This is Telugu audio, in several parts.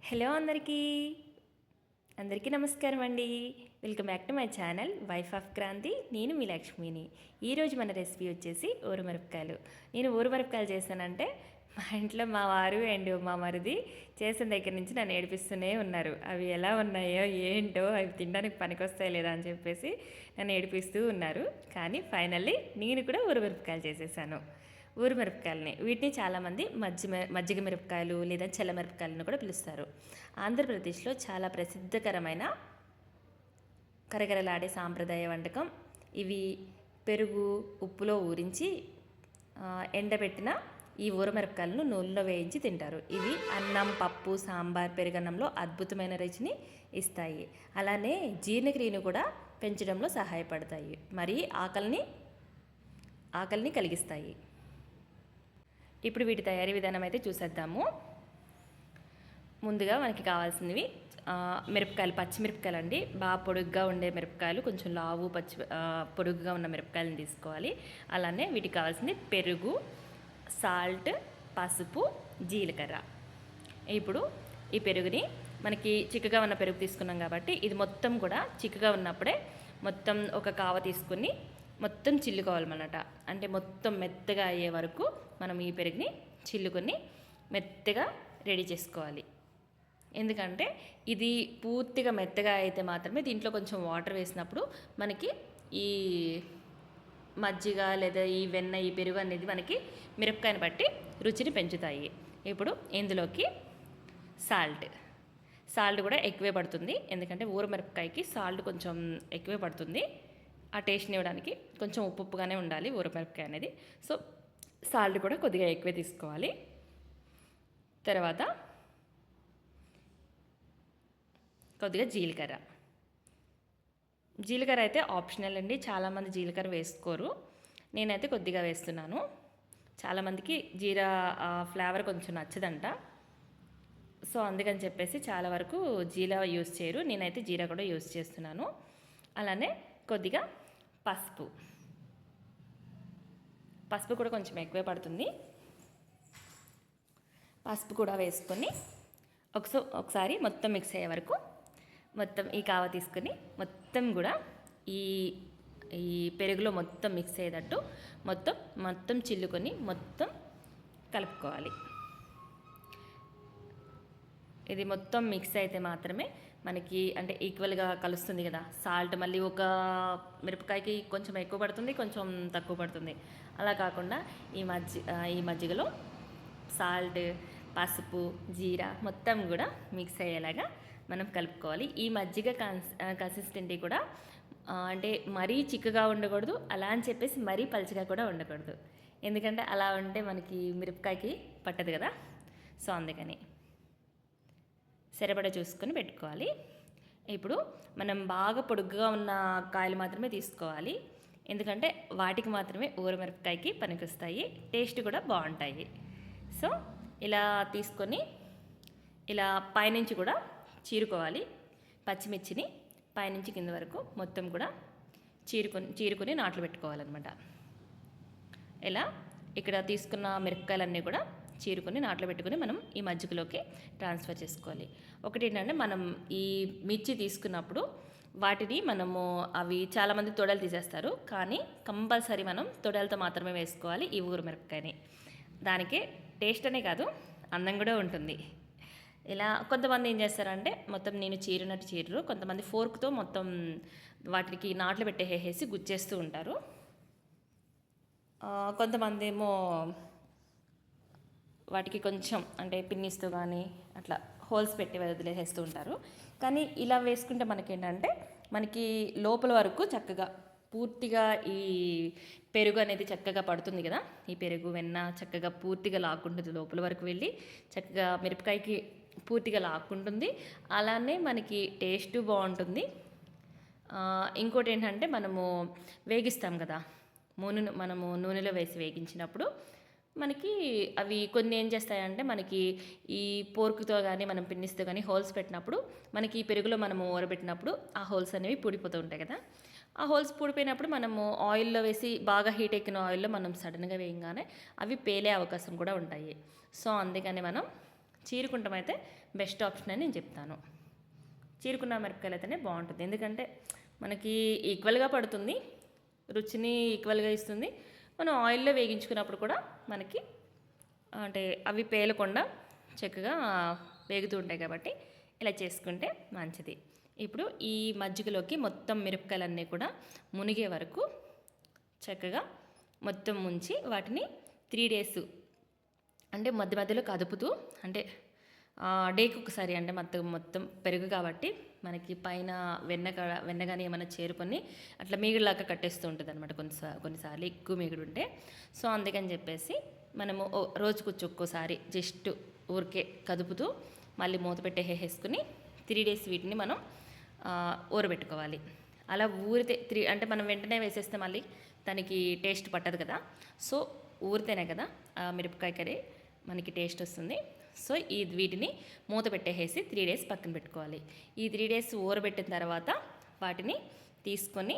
హలో అందరికీ నమస్కారం అండి. Welcome back to my channel wife of Kranti. నేను మీ లక్ష్మిని. ఈరోజు మన రెసిపీ వచ్చేసి ఊరమిరపకాయలు. నేను ఊరమిరపకాయలు చేశానంటే మా ఇంట్లో మా వారు అండ్ మా మరిది చేసిన దగ్గర నుంచి నన్ను ఏడిపిస్తూనే ఉన్నారు. అవి ఎలా ఉన్నాయో ఏంటో, అవి తినడానికి పనికొస్తాయో లేదా అని చెప్పేసి నన్ను ఏడిపిస్తూ ఉన్నారు. కానీ ఫైనల్లీ నేను కూడా ఊరమిరపకాయలు చేసేసాను. ఊరుమిరపకాయలని వీటిని చాలామంది మజ్జిగ మిరపకాయలు లేదా చల్ల మిరపకాయలను కూడా పిలుస్తారు. ఆంధ్రప్రదేశ్లో చాలా ప్రసిద్ధకరమైన కరకరలాడే సాంప్రదాయ వంటకం ఇవి. పెరుగు ఉప్పులో ఊరించి ఎండబెట్టిన ఈ ఊరమిరపకాయలను నూనెలో వేయించి తింటారు. ఇవి అన్నం, పప్పు, సాంబార్, పెరుగన్నంలో అద్భుతమైన రుచిని ఇస్తాయి. అలానే జీర్ణక్రియను కూడా పెంచడంలో సహాయపడతాయి. మరి ఆకలిని కలిగిస్తాయి. ఇప్పుడు వీటి తయారీ విధానం అయితే చూసేద్దాము. ముందుగా మనకి కావాల్సినవి మిరపకాయలు, పచ్చిమిరపకాయలు అండి. బాగా పొడుగ్గా ఉండే మిరపకాయలు, కొంచెం లావు పొడుగ్గా ఉన్న మిరపకాయలను తీసుకోవాలి. అలానే వీటికి కావాల్సింది పెరుగు, సాల్ట్, పసుపు, జీలకర్ర. ఇప్పుడు ఈ పెరుగుని మనకి చిక్కగా ఉన్న పెరుగు తీసుకున్నాం కాబట్టి ఇది మొత్తం కూడా చిక్కగా ఉన్నప్పుడే మొత్తం ఒక కావ తీసుకుని మొత్తం చిల్లుకోవాలన్నమాట. అంటే మొత్తం మెత్తగా అయ్యే వరకు మనం ఈ పెరుగుని చిల్లుకొని మెత్తగా రెడీ చేసుకోవాలి. ఎందుకంటే ఇది పూర్తిగా మెత్తగా అయితే మాత్రమే దీంట్లో కొంచెం వాటర్ వేసినప్పుడు మనకి ఈ మజ్జిగ లేదా ఈ వెన్న, ఈ పెరుగు అనేది మనకి మిరపకాయని బట్టి రుచిని పెంచుతాయి. ఇప్పుడు ఇందులోకి సాల్ట్ కూడా ఎక్కువే పడుతుంది. ఎందుకంటే ఊరమిరపకాయకి సాల్ట్ కొంచెం ఎక్కువే పడుతుంది. ఆ టేస్ట్ని ఇవ్వడానికి కొంచెం ఉప్పుగానే ఉండాలి ఊరమిరపకాయ అనేది. సో సాల్ట్ కూడా కొద్దిగా ఎక్కువే తీసుకోవాలి. తర్వాత కొద్దిగా జీలకర్ర అయితే ఆప్షనల్ అండి. చాలామంది జీలకర్ర వేసుకోరు, నేనైతే కొద్దిగా వేస్తున్నాను. చాలామందికి జీరా ఫ్లేవర్ కొంచెం నచ్చదంట. సో అందుకని చెప్పేసి చాలా వరకు జీరా యూస్ చేయరు. నేనైతే జీరా కూడా యూస్ చేస్తున్నాను. అలానే కొద్దిగా పసుపు కూడా కొంచెం ఎక్కువే పడుతుంది. పసుపు కూడా వేసుకొని ఒకసారి మొత్తం మిక్స్ అయ్యే వరకు మొత్తం ఈ కావ తీసుకొని మొత్తం కూడా ఈ పెరుగులో మొత్తం మిక్స్ అయ్యేటట్టు మొత్తం చిల్లుకొని మొత్తం కలుపుకోవాలి. ఇది మొత్తం మిక్స్ అయితే మాత్రమే మనకి అంటే ఈక్వల్గా కలుస్తుంది కదా. సాల్ట్ మళ్ళీ ఒక మిరపకాయకి కొంచెం ఎక్కువ పడుతుంది, కొంచెం తక్కువ పడుతుంది. అలా కాకుండా ఈ మజ్జిగలో సాల్ట్, పసుపు, జీరా మొత్తం కూడా మిక్స్ అయ్యేలాగా మనం కలుపుకోవాలి. ఈ మజ్జిగ కన్సిస్టెంటీ కూడా అంటే మరీ చిక్కగా ఉండకూడదు, అలా అని చెప్పేసి మరీ పలుచగా కూడా ఉండకూడదు. ఎందుకంటే అలా ఉంటే మనకి మిరపకాయకి పట్టదు కదా. సో అందుకని సరిపడా చూసుకొని పెట్టుకోవాలి. ఇప్పుడు మనం బాగా పొడుగ్గా ఉన్న కాయలు మాత్రమే తీసుకోవాలి. ఎందుకంటే వాటికి మాత్రమే ఊరమిరపకాయకి పనికొస్తాయి, టేస్ట్ కూడా బాగుంటాయి. సో ఇలా తీసుకొని ఇలా పైనుంచి కూడా చీరుకోవాలి. పచ్చిమిర్చిని పైనుంచి కింద వరకు మొత్తం కూడా చీరుకొని నాట్లు పెట్టుకోవాలన్నమాట. ఇలా ఇక్కడ తీసుకున్న మిరపకాయలన్నీ కూడా చీరుకొని నాట్లో పెట్టుకొని మనం ఈ మజ్జిగలోకి ట్రాన్స్ఫర్ చేసుకోవాలి. ఒకటి ఏంటంటే మనం ఈ మిర్చి తీసుకున్నప్పుడు వాటిని మనము అవి చాలామంది తొడలు తీసేస్తారు, కానీ కంపల్సరీ మనం తొడలతో మాత్రమే వేసుకోవాలి ఈ ఊరమిరపకాయని. దానికే టేస్ట్ అనే కాదు, అందం కూడా ఉంటుంది. ఇలా కొంతమంది ఏం చేస్తారంటే మొత్తం నేను చీరినట్టు చీరరు, కొంతమంది ఫోర్క్తో మొత్తం వాటికి నాట్లు పెట్టేసేసి గుచ్చేస్తూ ఉంటారు. కొంతమంది ఏమో వాటికి కొంచెం అంటే పిన్నిస్తూ కానీ అట్లా హోల్స్ పెట్టి వదిలేసేస్తూ ఉంటారు. కానీ ఇలా వేసుకుంటే మనకేంటంటే మనకి లోపల వరకు చక్కగా పూర్తిగా ఈ పెరుగు అనేది చక్కగా పడుతుంది కదా. ఈ పెరుగు వెన్న చక్కగా పూర్తిగా లాక్కుంటుంది, లోపల వరకు వెళ్ళి చక్కగా మిరపకాయకి పూర్తిగా లాక్కుంటుంది. అలానే మనకి టేస్ట్ బాగుంటుంది. ఇంకోటి ఏంటంటే మనము వేగిస్తాం కదా, మనము నూనెలో వేసి వేగించినప్పుడు మనకి అవి కొన్ని ఏం చేస్తాయంటే మనకి ఈ పోర్కుతో కానీ మనం పిన్నిస్తో కానీ హోల్స్ పెట్టినప్పుడు మనకి ఈ పెరుగులో మనము ఊరబెట్టినప్పుడు ఆ హోల్స్ అనేవి పూడిపోతూ ఉంటాయి కదా. ఆ హోల్స్ పూడిపోయినప్పుడు మనము ఆయిల్లో వేసి బాగా హీట్ ఎక్కిన ఆయిల్లో మనం సడన్గా వేయగానే అవి పేలే అవకాశం కూడా ఉంటాయి. సో అందుకని మనం చీరుకుంటామైతే బెస్ట్ ఆప్షన్ అని నేను చెప్తాను. చీరుకున్న మిరపకాయలు అయితేనే బాగుంటుంది, ఎందుకంటే మనకి ఈక్వల్గా పడుతుంది, రుచిని ఈక్వల్గా ఇస్తుంది. మనం ఆయిల్లో వేగించుకున్నప్పుడు కూడా మనకి అంటే అవి పేలకుండా చక్కగా వేగుతూ ఉంటాయి కాబట్టి ఇలా చేసుకుంటే మంచిది. ఇప్పుడు ఈ మజ్జిగలోకి మొత్తం మిరపకాయలన్నీ కూడా మునిగే వరకు చక్కగా మొత్తం ముంచి వాటిని 3 days అంటే మధ్య మధ్యలో కదుపుతూ, అంటే డేకి ఒకసారి, అంటే మొత్తం పెరుగు కాబట్టి మనకి పైన వెన్న కానీ ఏమైనా చేరుకొని అట్లా మీగడలాగా కట్టేస్తూ ఉంటుంది అనమాట కొన్నిసార్లు ఎక్కువ మీగడు ఉంటే. సో అందుకని చెప్పేసి మనము రోజుకు ఒక్కోసారి జస్ట్ ఊరికే కదుపుతూ మళ్ళీ మూత పెట్టేసేసుకుని 3 days వీటిని మనం ఊరబెట్టుకోవాలి. అలా ఊరితే అంటే మనం వెంటనే వేసేస్తే మళ్ళీ దానికి టేస్ట్ పట్టదు కదా. సో ఊరితేనే కదా మిరపకాయ కర్రీ మనకి టేస్ట్ వస్తుంది. సో వీటిని మూత పెట్టేసి 3 days పక్కన పెట్టుకోవాలి. ఈ 3 days ఊరబెట్టిన తర్వాత వాటిని తీసుకొని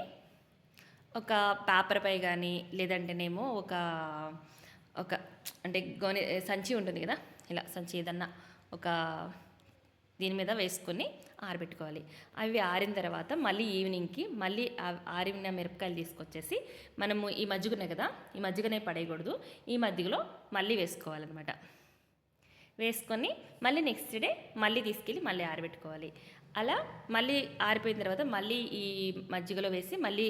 ఒక పేపర్పై కానీ లేదంటేనేమో ఒక అంటే సంచి ఉంటుంది కదా, ఇలా సంచి ఏదన్నా ఒక దీని మీద వేసుకొని ఆరబెట్టుకోవాలి. అవి ఆరిన తర్వాత మళ్ళీ ఈవినింగ్కి మళ్ళీ ఆరిన మిరపకాయలు తీసుకొచ్చేసి మనము ఈ మజ్జిగనే కదా, ఈ మజ్జిగనే పడేయకూడదు, ఈ మజ్జిగలో మళ్ళీ వేసుకోవాలన్నమాట. వేసుకొని మళ్ళీ నెక్స్ట్ డే మళ్ళీ తీసుకెళ్ళి మళ్ళీ ఆరబెట్టుకోవాలి. అలా మళ్ళీ ఆరిపోయిన తర్వాత మళ్ళీ ఈ మజ్జిగలో వేసి మళ్ళీ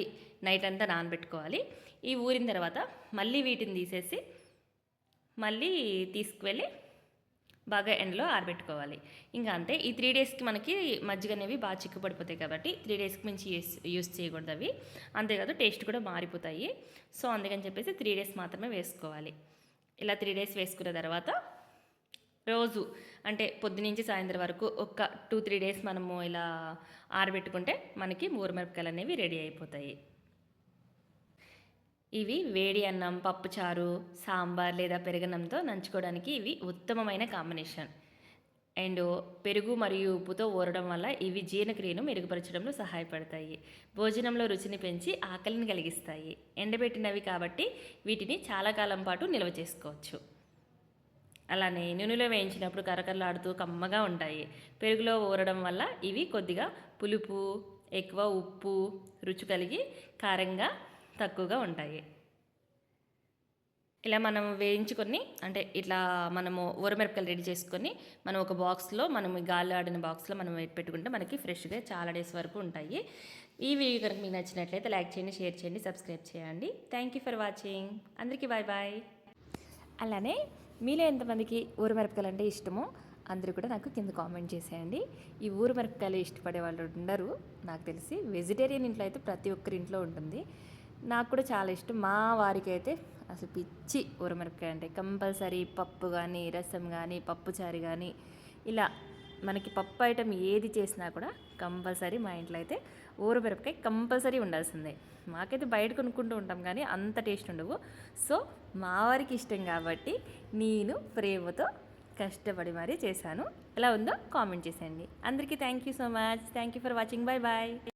నైట్ అంతా నానబెట్టుకోవాలి. ఈ ఊరిన తర్వాత మళ్ళీ వీటిని తీసేసి మళ్ళీ తీసుకువెళ్ళి బాగా ఎండలో ఆరబెట్టుకోవాలి. ఇంకా అంతే. ఈ 3 daysకి మనకి మజ్జిగ అనేవి బాగా చిక్కుపడిపోతాయి కాబట్టి 3 daysకి మించి యూస్ చేయకూడదు అవి. అంతేకాదు టేస్ట్ కూడా మారిపోతాయి. సో అందుకని చెప్పేసి 3 days మాత్రమే వేసుకోవాలి. ఇలా 3 days వేసుకున్న తర్వాత రోజు అంటే పొద్దునుంచి సాయంత్రం వరకు ఒక 2-3 days మనము ఇలా ఆరబెట్టుకుంటే మనకి ఊరమిరపకాయలు అనేవి రెడీ అయిపోతాయి. ఇవి వేడి అన్నం, పప్పుచారు, సాంబార్ లేదా పెరుగన్నంతో నంచుకోవడానికి ఇవి ఉత్తమమైన కాంబినేషన్. అండ్ పెరుగు మరియు ఉప్పుతో ఊరడం వల్ల ఇవి జీర్ణక్రియను మెరుగుపరచడంలో సహాయపడతాయి. భోజనంలో రుచిని పెంచి ఆకలిని కలిగిస్తాయి. ఎండబెట్టినవి కాబట్టి వీటిని చాలా కాలం పాటు నిల్వ చేసుకోవచ్చు. అలానే నూనెలో వేయించినప్పుడు కరకరలాడుతూ కమ్మగా ఉంటాయి. పెరుగులో ఊరడం వల్ల ఇవి కొద్దిగా పులుపు, ఎక్కువ ఉప్పు రుచి కలిగి కారంగా తక్కువగా ఉంటాయి. ఇలా మనం వేయించుకొని అంటే ఇట్లా మనము ఊరమిరపకాయలు రెడీ చేసుకొని మనం ఒక బాక్స్లో, మనం గాలి ఆడిన బాక్స్లో మనం పెట్టుకుంటే మనకి ఫ్రెష్గా చాలా డేస్ వరకు ఉంటాయి. ఈ వీడియో కనుక మీకు నచ్చినట్లయితే లైక్ చేయండి, షేర్ చేయండి, సబ్స్క్రైబ్ చేయండి. Thank you for watching. అందరికీ బాయ్ బాయ్. అలానే మీలో ఎంతమందికి ఊరమిరపకాయలు అంటే ఇష్టమో అందరూ కూడా నాకు కింద కామెంట్ చేసేయండి. ఈ ఊరమిరపకాయలు ఇష్టపడే వాళ్ళు ఉండరు నాకు తెలిసి. వెజిటేరియన్ ఇంట్లో అయితే ప్రతి ఒక్కరి ఇంట్లో ఉంటుంది. నాకు కూడా చాలా ఇష్టం. మా వారికి అయితే అసలు పిచ్చి ఊరమిరపకాయ అంటే. కంపల్సరీ పప్పు కానీ, రసం కానీ, పప్పుచారు కానీ, ఇలా మనకి పప్పు ఐటెం ఏది చేసినా కూడా కంపల్సరీ మా ఇంట్లో అయితే ఊరమిరపకాయ కంపల్సరీ ఉండాల్సిందే. మాకైతే బయట కొనుక్కుంటూ ఉంటాం కానీ అంత టేస్ట్ ఉండవు. సో మా వారికి ఇష్టం కాబట్టి నేను ప్రేమతో కష్టపడి మరీ చేశాను. ఎలా ఉందో కామెంట్ చేసేయండి. అందరికీ thank you so much. Thank you for watching. Bye bye.